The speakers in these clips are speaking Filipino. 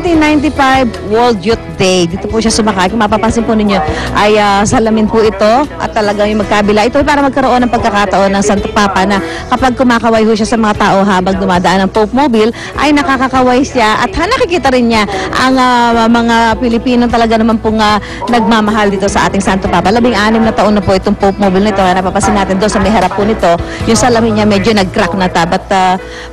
1995 World Youth Day. Dito po siya sumakay. Kung mapapansin po ninyo, ay salamin po ito at talagang yung magkabila. Ito ay para magkaroon ng pagkakataon ng Santo Papa na kapag kumakaway ho siya sa mga tao habang dumadaan ng Pope Mobile, ay nakakakaway siya at nakikita rin niya ang mga Pilipino talaga naman pong nagmamahal dito sa ating Santo Papa. 16 na taon na po itong Pope Mobile nito. Kaya napapansin natin doon sa may harap po nito, yung salamin niya medyo nag-crack na tabat.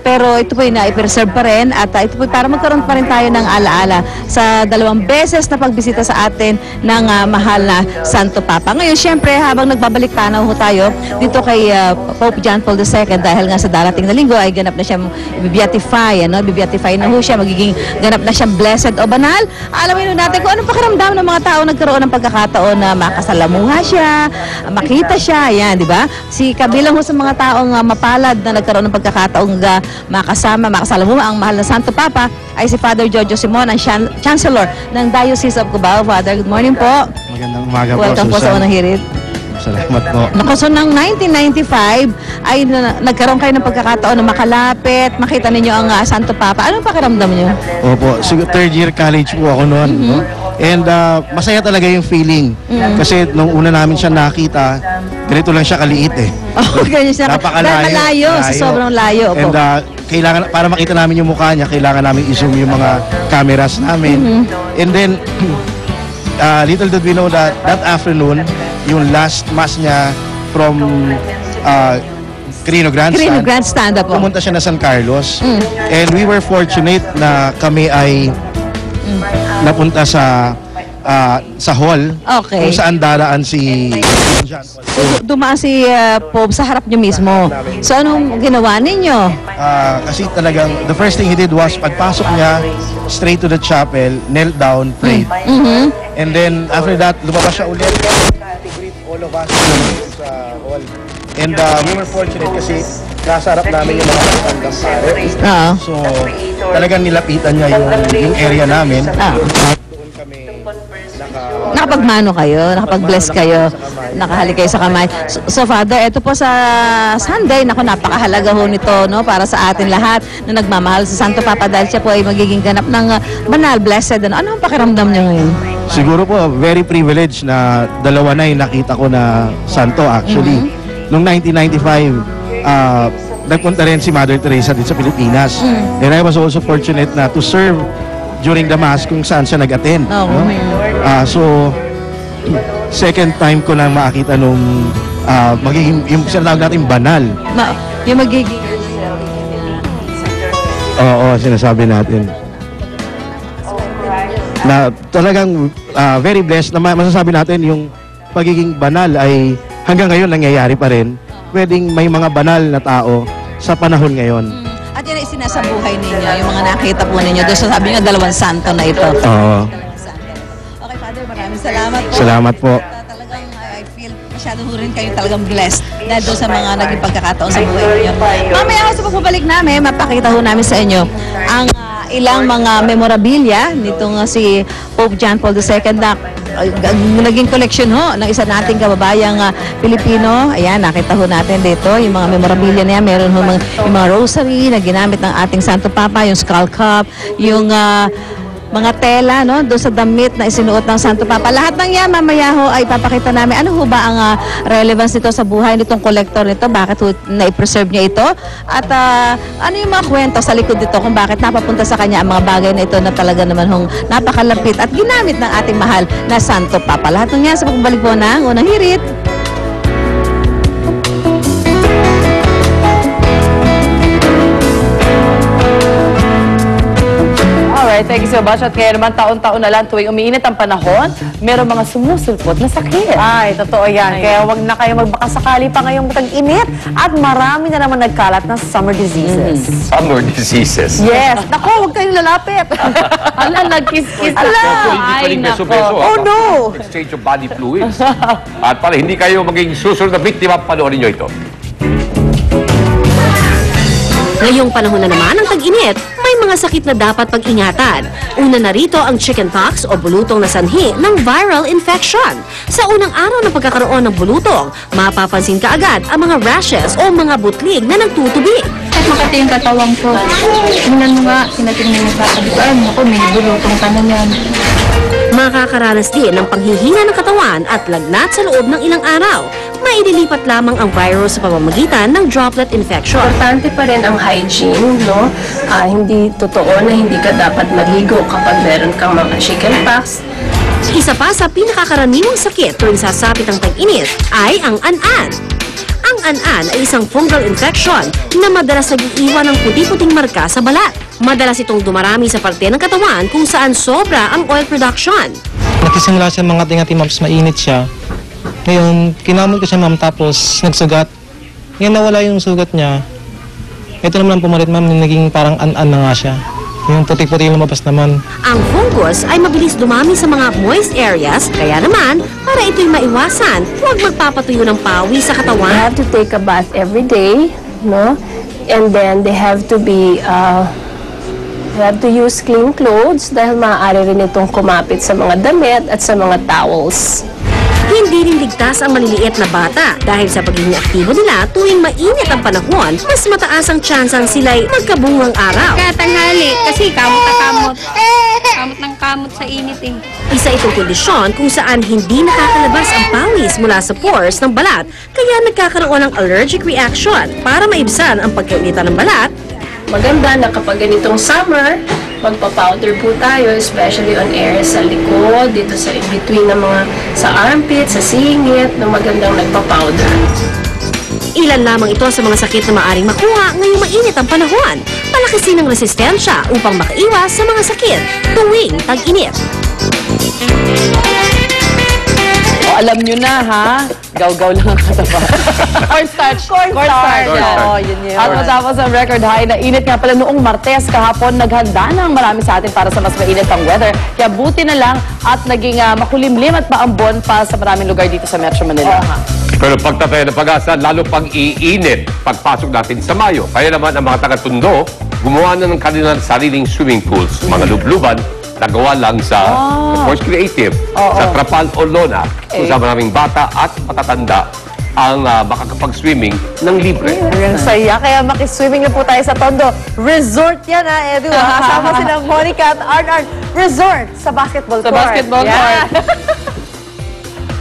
Pero ito po yung na-preserve pa rin at ito po para magkaroon pa rin tayo ng alaala sa 2 beses na pagbisita sa atin ng mahal na Santo Papa. Ngayon, syempre, habang nagbabalik tanaw ho tayo dito kay Pope John Paul II dahil nga sa darating na linggo ay ganap na siyang i-beatify, beatify na ho siya, magiging ganap na siyang blessed o banal. Alamin natin kung anong pakiramdam ng mga tao nagkaroon ng pagkakataon na makasalamuha siya, makita siya, yan, di ba? Si kabilang ho sa mga taong mapalad na nagkaroon ng pagkakataong makasalamuha ang mahal na Santo Papa ay si Father Jojo Simon, ang Chancellor ng Diocese of Cubao. Father, good morning po. Magandang umaga po, Welcome po sa Unang Hirit. Salamat po. So, noong 1995 ay nagkaroon kayo ng pagkakataon na makalapit, makita ninyo ang Santo Papa. Anong pakiramdam niyo? Opo, third year college po ako noon. No? And masaya talaga yung feeling. Kasi nung una namin siya nakita, ganito lang siya kaliit eh. Oh, ganyan siya. Napakalayo. Malayo, sa sobrang layo. And kailangan, para makita namin yung mukha niya, kailangan namin i-zoom yung mga cameras namin. And then, little did we know that afternoon, yung last mass niya from Quirino Grandstand, pumunta siya na San Carlos. And we were fortunate na kami ay napunta sa hall kung saan daraan si John Paul. Dumaan si Pope sa harap niyo mismo. So anong ginawa ninyo? Kasi talagang the first thing he did was pagpasok niya straight to the chapel, knelt down, prayed. And then after that, lumabas siya ulit to greet all of us sa hall. And we were fortunate kasi nasa harap namin yung mga matandang pare. So talagang nilapitan niya yung area namin. Doon kami nakapagmano kayo, nakapag-bless kayo, nakahalik kayo sa kamay. So Father, ito po sa Sunday, napakahalaga ho nito, no, para sa atin lahat na nagmamahal sa Santo Papa dahil siya po ay magiging ganap ng banal, blessed. Ano ang pakiramdam niyo ngayon? Siguro po, very privileged na dalawa na yung nakita ko na santo actually. Noong 1995, nagpunta rin si Mother Teresa dito sa Pilipinas. And I was also fortunate na to serve during the Mass kung saan siya nag-attend. So, second time ko na makakita nung magiging, yung sinatawag natin banal. Yung magiging... Oo, sinasabi natin. Na talagang very blessed na masasabi natin yung pagiging banal ay hanggang ngayon nangyayari pa rin. Pwedeng may mga banal na tao sa panahon ngayon. At yan ay sinasabuhay ninyo, yung mga nakita po ninyo. Doon sabi nyo, 2 santo na ito. Oo. Okay, Father, maraming salamat po. Salamat po. Talagang I feel masyado rin kayo talagang blessed dahil doon sa mga naging pagkakataon sa buhay ninyo. Mamaya sa pagbabalik namin, mapakita ho namin sa inyo ang ilang mga memorabilia nitong si Pope John Paul II na naging collection ho ng isa nating kababayang Pilipino. Ayan, nakita ho natin dito yung mga memorabilia niya. Meron ho yung mga rosary na ginamit ng ating Santo Papa, yung skull cup, yung mga tela, no, doon sa damit na isinuot ng Santo Papa. Lahat ng yan, mamaya ho ay papakita namin ano ho ba ang relevance nito sa buhay nitong collector nito, bakit ho na-preserve niya ito, at ano yung mga kwento sa likod nito kung bakit napapunta sa kanya ang mga bagay na ito na talaga naman hong napakalapit at ginamit ng ating mahal na Santo Papa. Lahat ng yan sa pagbalik po ng Unang Hirit. Thank you so much. At kaya naman taon-taon na lang tuwing umiinit ang panahon, meron mga sumusulpot na sakit. Ay, totoo yan. Kaya wag na kayo magbakasakali pa ngayong tag-init at marami na naman nagkalat ng summer diseases. Summer diseases? Yes. Nako, huwag kayong lalapit. Ala, nagkiss-kiss. Ala, ay, nako. Oh, no. Exchange of body fluids. At para hindi kayo maging susunod na biktima, panoorin nyo ito. Ngayong panahon na naman ng tag-init, may mga mga sakit na dapat pag-ingatan. Una na rito ang chickenpox o bulutong na sanhi ng viral infection. Sa unang araw ng pagkakaroon ng bulutong, mapapansin kaagad ang mga rashes o mga butlig na nagtutubi. At makati yung katawang ko. Tingnan mo nga, tinatingnan mo sabi ko, ako, may bulutong ka na yan. Makakaranas din ng panghihina ng katawan at lagnat sa loob ng ilang araw. Maililipat lamang ang virus sa pamamagitan ng droplet infection. Importante pa rin ang hygiene, no? Hindi totoo na hindi ka dapat maligo kapag meron kang mga chickenpox. Isa pa sa pinakakaraniwang sakit tuwing sasapit ang tag-init ay ang an-an. Ang an-an ay isang fungal infection na madalas nag-iiwan ng puti-puting marka sa balat. Madalas itong dumarami sa parte ng katawan kung saan sobra ang oil production. Nagsisimula siya mga tingati ma'am, mainit siya. Ngayon, kinamot ko siya ma'am tapos nagsugat. Ngayon nawala yung sugat niya. Ito naman ang pumalit ma'am, naging parang an-an na nga siya. Yung puti-puti yung lumabas naman. Ang fungus ay mabilis dumami sa mga moist areas, kaya naman, para ito'y maiwasan, huwag magpapatuyo ng pawi sa They katawan. have to take a bath every day, no? And then they have to use clean clothes dahil maaari rin itong kumapit sa mga damit at sa mga towels. Hindi rin ligtas ang maliliit na bata dahil sa pagiging aktibo nila tuwing mainit ang panahon, mas mataas ang tsansang sila'y magkabungang araw. Katanghali, kasi kamot na kamot. Kamot ng kamot sa init eh. Isa itong kondisyon kung saan hindi nakakalabas ang pawis mula sa pores ng balat, kaya nagkakaroon ng allergic reaction. Para maibsan ang pagkainitan ng balat, Maganda na kapag ganitong summer, magpa-powder po tayo, especially on areas sa likod, dito sa in-between ng mga sa armpit, sa singit, na magandang nagpa-powder. ilan lamang ito sa mga sakit na maaring makuha ngayong mainit ang panahon. Palakasin ang resistensya upang makaiwas sa mga sakit tuwing tag-init. O, alam nyo na, ha? Gaw-gaw lang ang katawan. Cornstarch. Cornstarch. Oo, yun yun. At matapos ang record high na init nga pala noong Martes kahapon, naghanda na ang marami sa atin para sa mas mainit ang weather. Kaya buti na lang at naging makulimlim at maambon pa sa maraming lugar dito sa Metro Manila. Pero pagtataya ng pag-asa, lalo pang iinit pagpasok natin sa Mayo. Kaya naman ang mga taga-Tondo, gumawa na ng kanilang sariling swimming pools, mga lubluban, nagawa lang sa Force Creative, sa Trapal o Lona, kung sa maraming bata at matatanda ang makakapag-swimming ng libre. Ang saya. Kaya makiswimming na po tayo sa Tondo. Resort yan, ha, Edu. Kasama sila Monica at Arn. Resort sa basketball court. Sa basketball court.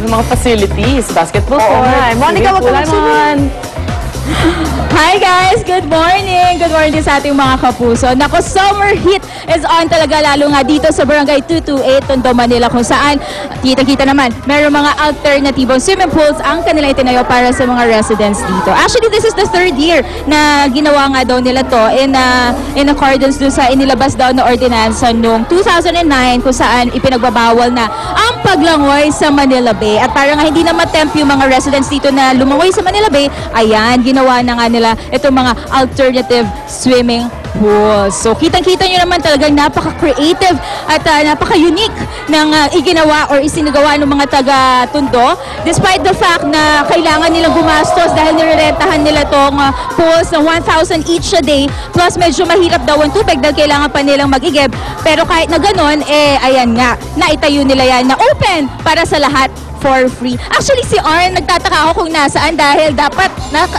Yung mga facilities, basketball court. Monica, wag ka mag-swimming. Hi guys! Good morning! Good morning din sa ating mga kapuso. Nako, summer heat is on talaga, lalo nga dito sa Barangay 228, Tondo, Manila, kung saan kita-kita naman, meron mga alternatibong swimming pools ang kanilang itinayo para sa mga residents dito. Actually, this is the third year na ginawa nga daw nila to in accordance dun sa inilabas daw na ordinansa noong 2009 kung saan ipinagbabawal na ang paglangoy sa Manila Bay. At para nga hindi na matempt yung mga residents dito na lumangoy sa Manila Bay, ayan, ginawa na nga nila itong mga alternative swimming pools. So, kitang-kita nyo naman talagang napaka-creative at napaka-unique ng iginawa or isinagawa ng mga taga-Tondo. Despite the fact na kailangan nilang gumastos dahil nirerentahan nila itong pools ng 1,000 each a day. Plus, medyo mahirap daw ang tubig dahil kailangan pa nilang mag-igib. Pero kahit na ganun, ayan nga, naitayo nila yan na open para sa lahat for free. Actually, si Arn, nagtataka ako kung nasaan dahil dapat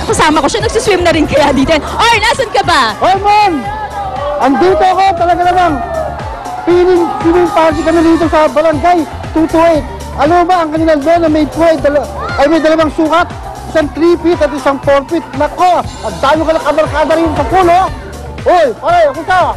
kasama ko siya. Nagsiswim na rin kaya dito. Arn, nasan ka ba? Oh, ma'am! Andito ako, talaga namang swimming party kami dito sa Barangay 228. Ano ba ang kanilang doon na may puway, may dalawang sukat, isang 3 feet at isang 4 feet. Nako, ang dami ka na kabarkada rin sa pool, oh! Uy, pare, ako ka!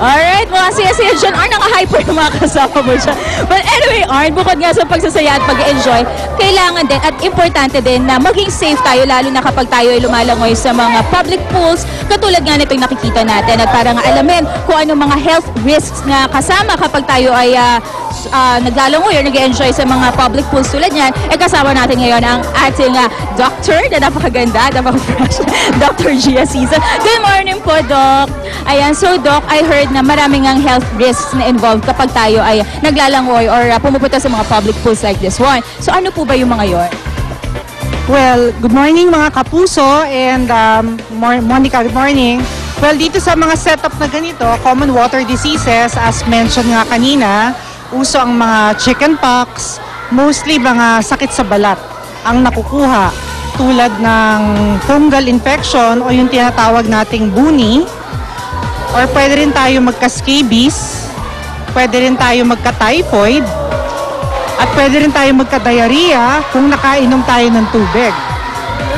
Alright, mga siya-siya dyan. Arn, naka-hyper yung mga kasama mo siya. But anyway, Arn, bukod nga sa pagsasaya at pag-enjoy, kailangan din at importante din na maging safe tayo, lalo na kapag tayo ay lumalangoy sa mga public pools, katulad nga nitong nakikita natin. At para nga alamin kung ano mga health risks na kasama kapag tayo ay naglalangoy or nag-enjoy sa mga public pools tulad yan, kasama natin ngayon ang ating doctor na napakaganda, napaka-fresh, Dr. Gia Siza. Good morning po, Doc. Ayan, so Doc, I heard na maraming ang health risks na involved kapag tayo ay naglalangoy or pumupunta sa mga public pools like this one. So ano po ba yung mga yon? Well, good morning mga kapuso and Monica, good morning. Well, dito sa mga setup na ganito, common water diseases, as mentioned nga kanina, uso ang mga chickenpox, mostly mga sakit sa balat ang nakukuha, tulad ng fungal infection o yung tinatawag nating buni, or pwede rin tayo magka-scabies, pwede rin tayo magka-typhoid, at pwede rin tayo magka-diarrhea kung nakainom tayo ng tubig.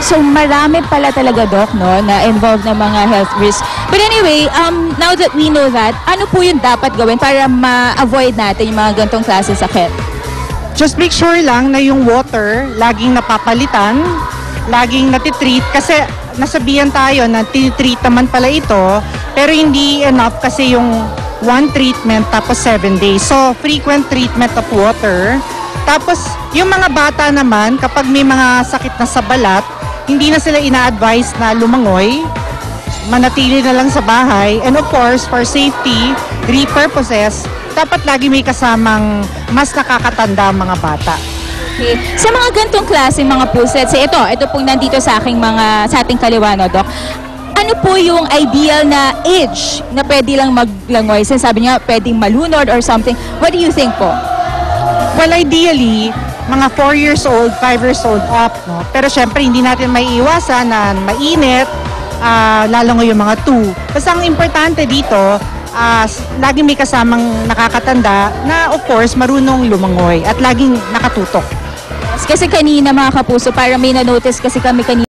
So marami pala talaga, Doc, no, na involved na mga health risks. But anyway, now that we know that, ano po yung dapat gawin para ma-avoid natin yung mga ganitong klase sakit? Just make sure lang na yung water laging napapalitan, laging natitreat, kasi nasabihan tayo na tinitreat naman pala ito, pero hindi enough kasi yung one treatment tapos 7 days. So, frequent treatment of water. Tapos, yung mga bata naman, kapag may mga sakit na sa balat, hindi na sila ina-advise na lumangoy, manatili na lang sa bahay. And of course, for safety, purposes, dapat lagi may kasamang mas nakakatanda ang mga bata. Okay. Sa mga gantong klase mga pusets, ito pong nandito sa ating kaliwa, no, Doc. Ano po yung ideal na age na pwede lang maglangoy? Sabi niya, pwedeng malunod or something. What do you think po? Well, ideally, mga 4 years old, 5 years old up, no? Pero syempre, hindi natin maiiwasan na mainit, lalo yung mga 2. Basta ang importante dito, laging may kasamang nakakatanda na, of course, marunong lumangoy at laging nakatutok. Kasi kanina, mga kapuso, para may na-notice kasi kami kanina,